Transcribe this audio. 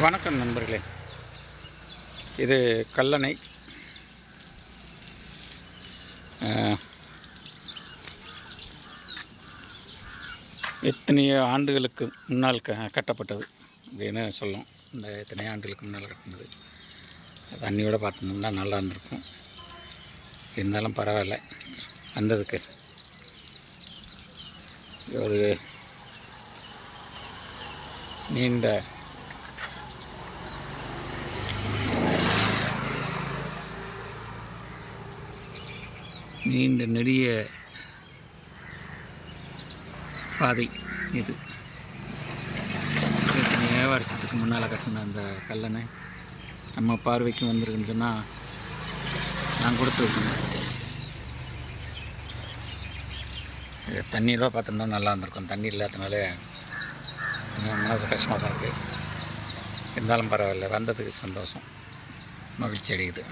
வணக்கம் நண்பர்களே. இது கல்லணை. எத்தனையோ ஆண்டுகளுக்கு முன்னால் கட்டப்பட்டது அப்படின்னு சொல்லும். இந்த எத்தனையோ ஆண்டுகளுக்கு முன்னால் கட்டினது. தண்ணியோடு பார்த்துருந்தோம்னா நல்லா இருந்திருக்கும். இருந்தாலும் பரவாயில்ல, வந்ததுக்கு ஒரு நீண்ட நெடிய பாதை இது. எத்தனையோ வருஷத்துக்கு முன்னால் கட்டின அந்த கல்லணை நம்ம பார்வைக்கு வந்திருக்குன்னு சொன்னால் நான் கொடுத்து வைக்கணும். தண்ணீரோட பார்த்துருந்தா நல்லா இருந்திருக்கும். தண்ணி இல்லாதனால மனசு கஷ்டமாக தான் இருக்குது. இருந்தாலும் பரவாயில்ல, வந்ததுக்கு சந்தோஷம், மகிழ்ச்சி அடையுது.